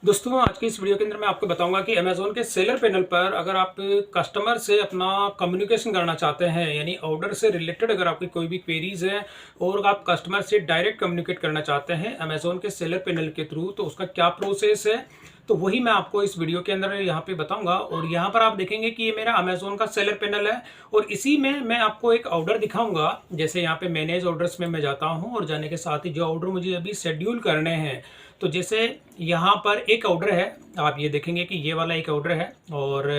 दोस्तों आज की इस वीडियो के अंदर मैं आपको बताऊंगा कि अमेज़ोन के सेलर पैनल पर अगर आप कस्टमर से अपना कम्युनिकेशन करना चाहते हैं, यानी ऑर्डर से रिलेटेड अगर आपकी कोई भी क्वेरीज है और आप कस्टमर से डायरेक्ट कम्युनिकेट करना चाहते हैं अमेज़ोन के सेलर पैनल के थ्रू, तो उसका क्या प्रोसेस है, तो वही मैं आपको इस वीडियो के अंदर यहाँ पे बताऊंगा। और यहाँ पर आप देखेंगे कि ये मेरा अमेज़ोन का सेलर पैनल है और इसी में मैं आपको एक ऑर्डर दिखाऊंगा। जैसे यहाँ पे मैनेज ऑर्डर्स में मैं जाता हूँ और जाने के साथ ही जो ऑर्डर मुझे अभी शेड्यूल करने हैं, तो जैसे यहाँ पर एक ऑर्डर है, आप ये देखेंगे कि ये वाला एक ऑर्डर है और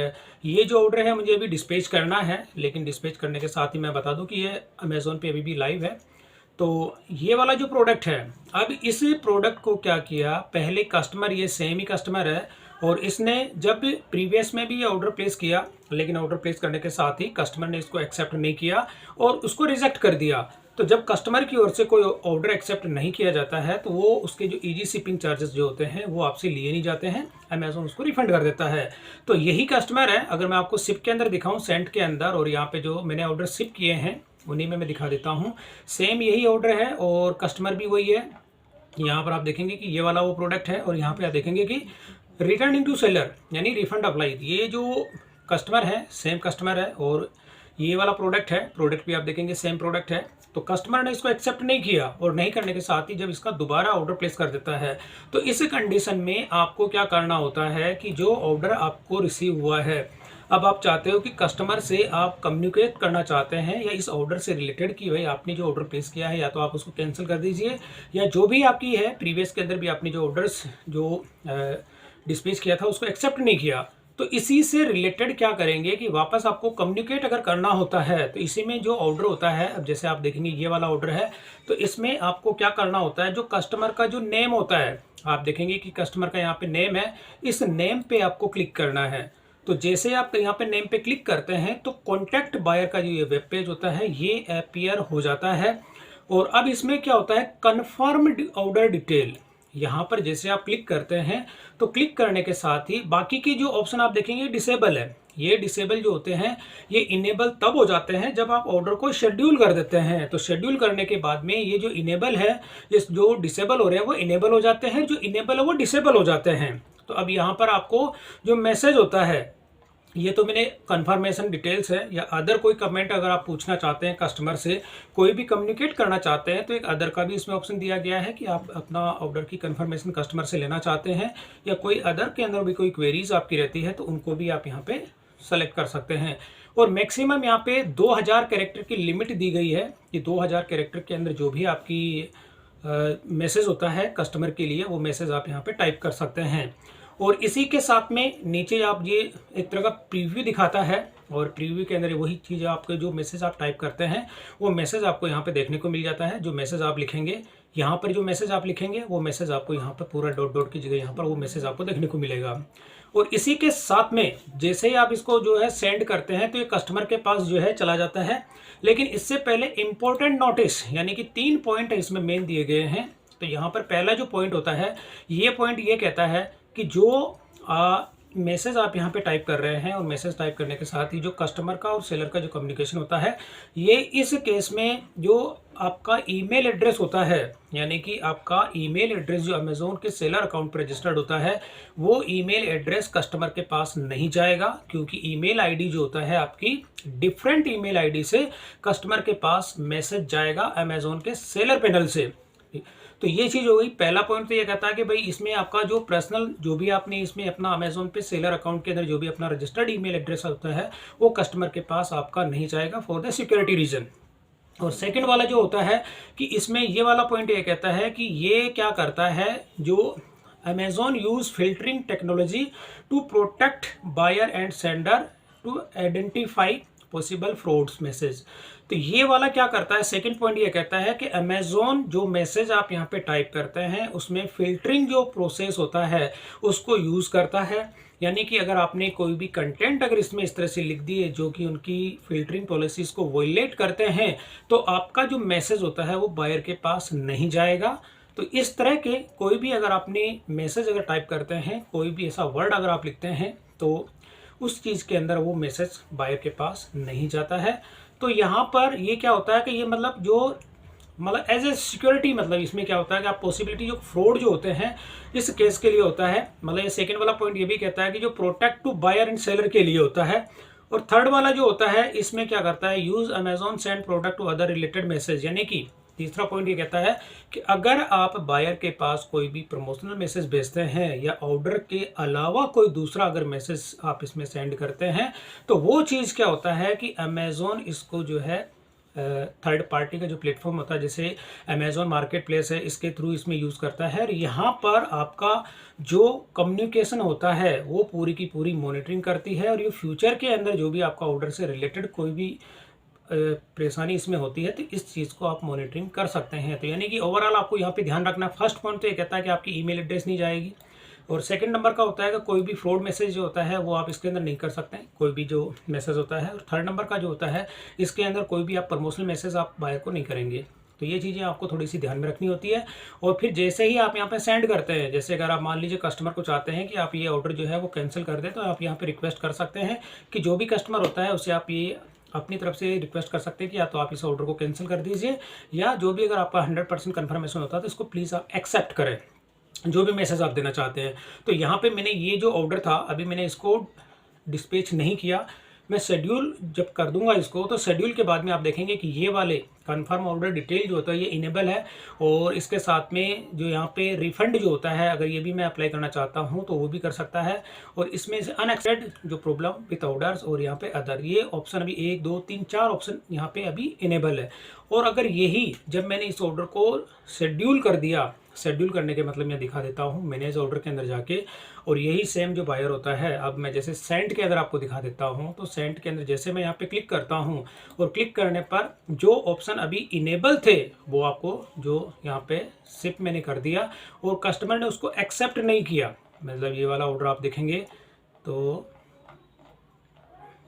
ये जो ऑर्डर है मुझे अभी डिस्पैच करना है। लेकिन डिस्पैच करने के साथ ही मैं बता दूं कि ये अमेज़ोन पे अभी भी लाइव है। तो ये वाला जो प्रोडक्ट है, अब इस प्रोडक्ट को क्या किया, पहले कस्टमर, ये सेम ही कस्टमर है और इसने जब प्रीवियस में भी ये ऑर्डर प्लेस किया, लेकिन ऑर्डर प्लेस करने के साथ ही कस्टमर ने इसको एक्सेप्ट नहीं किया और उसको रिजेक्ट कर दिया। तो जब कस्टमर की ओर से कोई ऑर्डर एक्सेप्ट नहीं किया जाता है तो वो उसके जो इजी शिपिंग चार्जेस जो होते हैं वो आपसे लिए नहीं जाते हैं, अमेज़ोन उसको रिफंड कर देता है। तो यही कस्टमर है। अगर मैं आपको शिप के अंदर दिखाऊं, सेंट के अंदर, और यहाँ पे जो मैंने ऑर्डर शिप किए हैं उन्हीं में मैं दिखा देता हूँ। सेम यही ऑर्डर है और कस्टमर भी वही है। यहाँ पर आप देखेंगे कि ये वाला वो प्रोडक्ट है और यहाँ पे आप देखेंगे कि रिटर्न टू सेलर यानी रिफंड अप्लाई। ये जो कस्टमर है सेम कस्टमर है और ये वाला प्रोडक्ट है, प्रोडक्ट भी आप देखेंगे सेम प्रोडक्ट है। तो कस्टमर ने इसको एक्सेप्ट नहीं किया और नहीं करने के साथ ही जब इसका दोबारा ऑर्डर प्लेस कर देता है, तो इस कंडीशन में आपको क्या करना होता है कि जो ऑर्डर आपको रिसीव हुआ है, अब आप चाहते हो कि कस्टमर से आप कम्युनिकेट करना चाहते हैं या इस ऑर्डर से रिलेटेड कि भाई आपने जो ऑर्डर प्लेस किया है या तो आप उसको कैंसिल कर दीजिए, या जो भी आपकी है प्रीवियस के अंदर भी आपने जो ऑर्डर्स जो डिस्पैच किया था उसको एक्सेप्ट नहीं किया, तो इसी से रिलेटेड क्या करेंगे कि वापस आपको कम्युनिकेट अगर करना होता है तो इसी में जो ऑर्डर होता है, अब जैसे आप देखेंगे ये वाला ऑर्डर है, तो इसमें आपको क्या करना होता है, जो कस्टमर का जो नेम होता है, आप देखेंगे कि कस्टमर का यहाँ पे नेम है, इस नेम पे आपको क्लिक करना है। तो जैसे आप यहाँ पे नेम पे क्लिक करते हैं तो कॉन्टैक्ट बायर का जो ये वेब पेज होता है ये अपीयर हो जाता है। और अब इसमें क्या होता है, कन्फर्म्ड ऑर्डर डिटेल, यहाँ पर जैसे आप क्लिक करते हैं तो क्लिक करने के साथ ही बाकी के जो ऑप्शन आप देखेंगे डिसेबल है। ये डिसेबल जो होते हैं ये इनेबल तब हो जाते हैं जब आप ऑर्डर को शेड्यूल कर देते हैं। तो शेड्यूल करने के बाद में ये जो इनेबल है, इस जो डिसेबल हो रहे हैं वो इनेबल हो जाते हैं, जो इनेबल है वो डिसेबल हो जाते हैं। तो अब यहाँ पर आपको जो मैसेज होता है, ये तो मैंने कंफर्मेशन डिटेल्स है, या अदर कोई कमेंट अगर आप पूछना चाहते हैं कस्टमर से, कोई भी कम्युनिकेट करना चाहते हैं, तो एक अदर का भी इसमें ऑप्शन दिया गया है कि आप अपना ऑर्डर की कंफर्मेशन कस्टमर से लेना चाहते हैं या कोई अदर के अंदर भी कोई क्वेरीज आपकी रहती है तो उनको भी आप यहाँ पे सेलेक्ट कर सकते हैं। और मैक्सिमम यहाँ पे 2000 कैरेक्टर की लिमिट दी गई है कि 2000 कैरेक्टर के अंदर जो भी आपकी मैसेज होता है कस्टमर के लिए वो मैसेज आप यहाँ पे टाइप कर सकते हैं। और इसी के साथ में नीचे आप ये एक तरह का प्रीव्यू दिखाता है और प्रीव्यू के अंदर वही चीज़ आपके जो मैसेज आप टाइप करते हैं वो मैसेज आपको यहाँ पे देखने को मिल जाता है। जो मैसेज आप लिखेंगे यहाँ पर, जो मैसेज आप लिखेंगे वो मैसेज आपको यहाँ पर पूरा डॉट डॉट की जगह यहाँ पर वो मैसेज आपको देखने को मिलेगा। और इसी के साथ में जैसे ही आप इसको जो है सेंड करते हैं तो ये कस्टमर के पास जो है चला जाता है। लेकिन इससे पहले इंपॉर्टेंट नोटिस यानी कि 3 पॉइंट इसमें मेन दिए गए हैं। तो यहाँ पर पहला जो पॉइंट होता है, ये पॉइंट ये कहता है कि जो मैसेज आप यहाँ पे टाइप कर रहे हैं और मैसेज टाइप करने के साथ ही जो कस्टमर का और सेलर का जो कम्युनिकेशन होता है, ये इस केस में जो आपका ईमेल एड्रेस होता है, यानी कि आपका ईमेल एड्रेस जो अमेज़ोन के सेलर अकाउंट पर रजिस्टर्ड होता है वो ईमेल एड्रेस कस्टमर के पास नहीं जाएगा, क्योंकि ईमेल आईडी जो होता है आपकी डिफरेंट ईमेल आईडी से कस्टमर के पास मैसेज जाएगा अमेज़ोन के सेलर पैनल से। तो ये चीज़ हो गई। पहला पॉइंट तो ये कहता है कि भाई इसमें आपका जो पर्सनल जो भी आपने इसमें अपना अमेज़ोन पे सेलर अकाउंट के अंदर जो भी अपना रजिस्टर्ड ईमेल एड्रेस होता है वो कस्टमर के पास आपका नहीं जाएगा फॉर द सिक्योरिटी रीजन। और सेकंड वाला जो होता है कि इसमें ये वाला पॉइंट ये कहता है कि ये क्या करता है, जो Amazon use filtering technology to protect buyer and sender to identify possible frauds message. तो ये वाला क्या करता है, सेकंड पॉइंट ये कहता है कि अमेज़ोन जो मैसेज आप यहाँ पे टाइप करते हैं उसमें फिल्टरिंग जो प्रोसेस होता है उसको यूज़ करता है। यानी कि अगर आपने कोई भी कंटेंट अगर इसमें इस तरह से लिख दिए जो कि उनकी फिल्टरिंग पॉलिसीज़ को वॉयलेट करते हैं तो आपका जो मैसेज होता है वो बायर के पास नहीं जाएगा। तो इस तरह के कोई भी अगर आपने मैसेज अगर टाइप करते हैं, कोई भी ऐसा वर्ड अगर आप लिखते हैं तो उस चीज़ के अंदर वो मैसेज बायर के पास नहीं जाता है। तो यहाँ पर ये क्या होता है कि ये मतलब जो मतलब एज ए सिक्योरिटी, मतलब इसमें क्या होता है कि आप पॉसिबिलिटी जो फ्रॉड जो होते हैं इस केस के लिए होता है। मतलब ये सेकंड वाला पॉइंट ये भी कहता है कि जो protect to buyer and seller के लिए होता है। और थर्ड वाला जो होता है इसमें क्या करता है, use Amazon send product to other related message, यानी कि तीसरा पॉइंट ये कहता है कि अगर आप बायर के पास कोई भी प्रमोशनल मैसेज भेजते हैं या ऑर्डर के अलावा कोई दूसरा अगर मैसेज आप इसमें सेंड करते हैं तो वो चीज़ क्या होता है कि अमेजोन इसको जो है थर्ड पार्टी का जो प्लेटफॉर्म होता है जैसे अमेजोन मार्केट प्लेस है, इसके थ्रू इसमें यूज़ करता है। और यहाँ पर आपका जो कम्युनिकेशन होता है वो पूरी की पूरी मॉनिटरिंग करती है। और ये फ्यूचर के अंदर जो भी आपका ऑर्डर से रिलेटेड कोई भी परेशानी इसमें होती है तो इस चीज़ को आप मॉनिटरिंग कर सकते हैं। तो यानी कि ओवरऑल आपको यहाँ पे ध्यान रखना, फर्स्ट पॉइंट तो ये कहता है कि आपकी ईमेल एड्रेस नहीं जाएगी। और सेकंड नंबर का होता है कि कोई भी फ्रॉड मैसेज जो होता है वो आप इसके अंदर नहीं कर सकते हैं, कोई भी जो मैसेज होता है। और थर्ड नंबर का जो होता है इसके अंदर कोई भी आप प्रमोशनल मैसेज आप बायर को नहीं करेंगे। तो ये चीज़ें आपको थोड़ी सी ध्यान में रखनी होती है। और फिर जैसे ही आप यहाँ पे सेंड करते हैं, जैसे अगर आप मान लीजिए कस्टमर को चाहते हैं कि आप ये ऑर्डर जो है वो कैंसिल कर दें, तो आप यहाँ पे रिक्वेस्ट कर सकते हैं कि जो भी कस्टमर होता है उसे आप ये अपनी तरफ से रिक्वेस्ट कर सकते हैं कि या तो आप इस ऑर्डर को कैंसिल कर दीजिए, या जो भी अगर आपका 100% कन्फर्मेशन होता है तो इसको प्लीज़ आप एक्सेप्ट करें, जो भी मैसेज आप देना चाहते हैं। तो यहाँ पे मैंने ये जो ऑर्डर था अभी मैंने इसको डिस्पैच नहीं किया, मैं शेड्यूल जब कर दूंगा इसको तो शेड्यूल के बाद में आप देखेंगे कि ये वाले कन्फर्म ऑर्डर डिटेल जो होता है ये इनेबल है। और इसके साथ में जो यहाँ पे रिफंड जो होता है अगर ये भी मैं अप्लाई करना चाहता हूँ तो वो भी कर सकता है। और इसमें से अनएक्सपेक्टेड जो प्रॉब्लम विथ ऑर्डर्स और यहाँ पे अदर, ये ऑप्शन अभी 1 2 3 4 ऑप्शन यहाँ पे अभी इनेबल है। और अगर यही जब मैंने इस ऑर्डर को शेड्यूल कर दिया, शेड्यूल करने के मतलब मैं दिखा देता हूँ मैनेज ऑर्डर के अंदर जाके, और यही सेम जो बायर होता है, अब मैं जैसे सेंड के अंदर आपको दिखा देता हूँ। तो सेंड के अंदर जैसे मैं यहाँ पे क्लिक करता हूँ और क्लिक करने पर जो ऑप्शन अभी इनेबल थे वो आपको जो यहाँ पे शिप मैंने कर दिया और कस्टमर ने उसको एक्सेप्ट नहीं किया, मतलब ये वाला ऑर्डर आप देखेंगे तो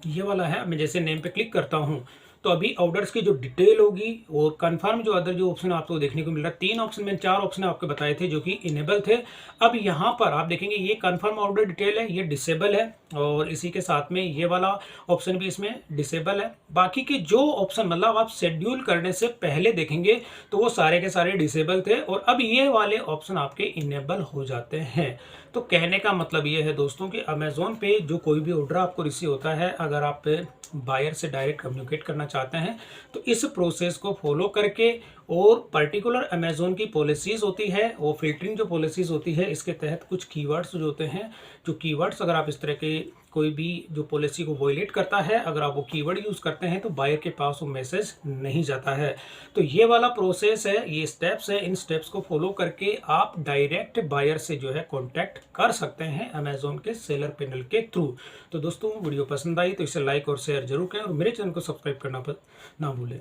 ये वाला है। मैं जैसे नेम पे क्लिक करता हूँ तो अभी ऑर्डर्स की जो डिटेल होगी और कंफर्म जो अदर जो ऑप्शन आपको देखने को मिल रहा है, 3 ऑप्शन में 4 ऑप्शन आपको बताए थे जो कि इनेबल थे। अब यहाँ पर आप देखेंगे ये कंफर्म ऑर्डर डिटेल है, ये डिसेबल है, और इसी के साथ में ये वाला ऑप्शन भी इसमें डिसेबल है। बाकी के जो ऑप्शन मतलब आप शेड्यूल करने से पहले देखेंगे तो वो सारे के सारे डिसेबल थे, और अब ये वाले ऑप्शन आपके इनेबल हो जाते हैं। तो कहने का मतलब ये है दोस्तों कि अमेज़ोन पे जो कोई भी ऑर्डर आपको रिसीव होता है, अगर आप बायर से डायरेक्ट कम्युनिकेट करना चाहते हैं तो इस प्रोसेस को फॉलो करके, और पर्टिकुलर अमेज़ोन की पॉलिसीज़ होती है, वो फिल्टरिंग जो पॉलिसीज़ होती है इसके तहत कुछ कीवर्ड्स जो होते हैं, जो कीवर्ड्स अगर आप इस तरह के कोई भी जो पॉलिसी को वॉयलेट करता है, अगर आप वो कीवर्ड यूज़ करते हैं तो बायर के पास वो मैसेज नहीं जाता है। तो ये वाला प्रोसेस है, ये स्टेप्स है, इन स्टेप्स को फॉलो करके आप डायरेक्ट बायर से जो है कॉन्टैक्ट कर सकते हैं अमेज़ोन के सेलर पैनल के थ्रू। तो दोस्तों वीडियो पसंद आई तो इसे लाइक और शेयर जरूर करें और मेरे चैनल को सब्सक्राइब करना ना भूलें।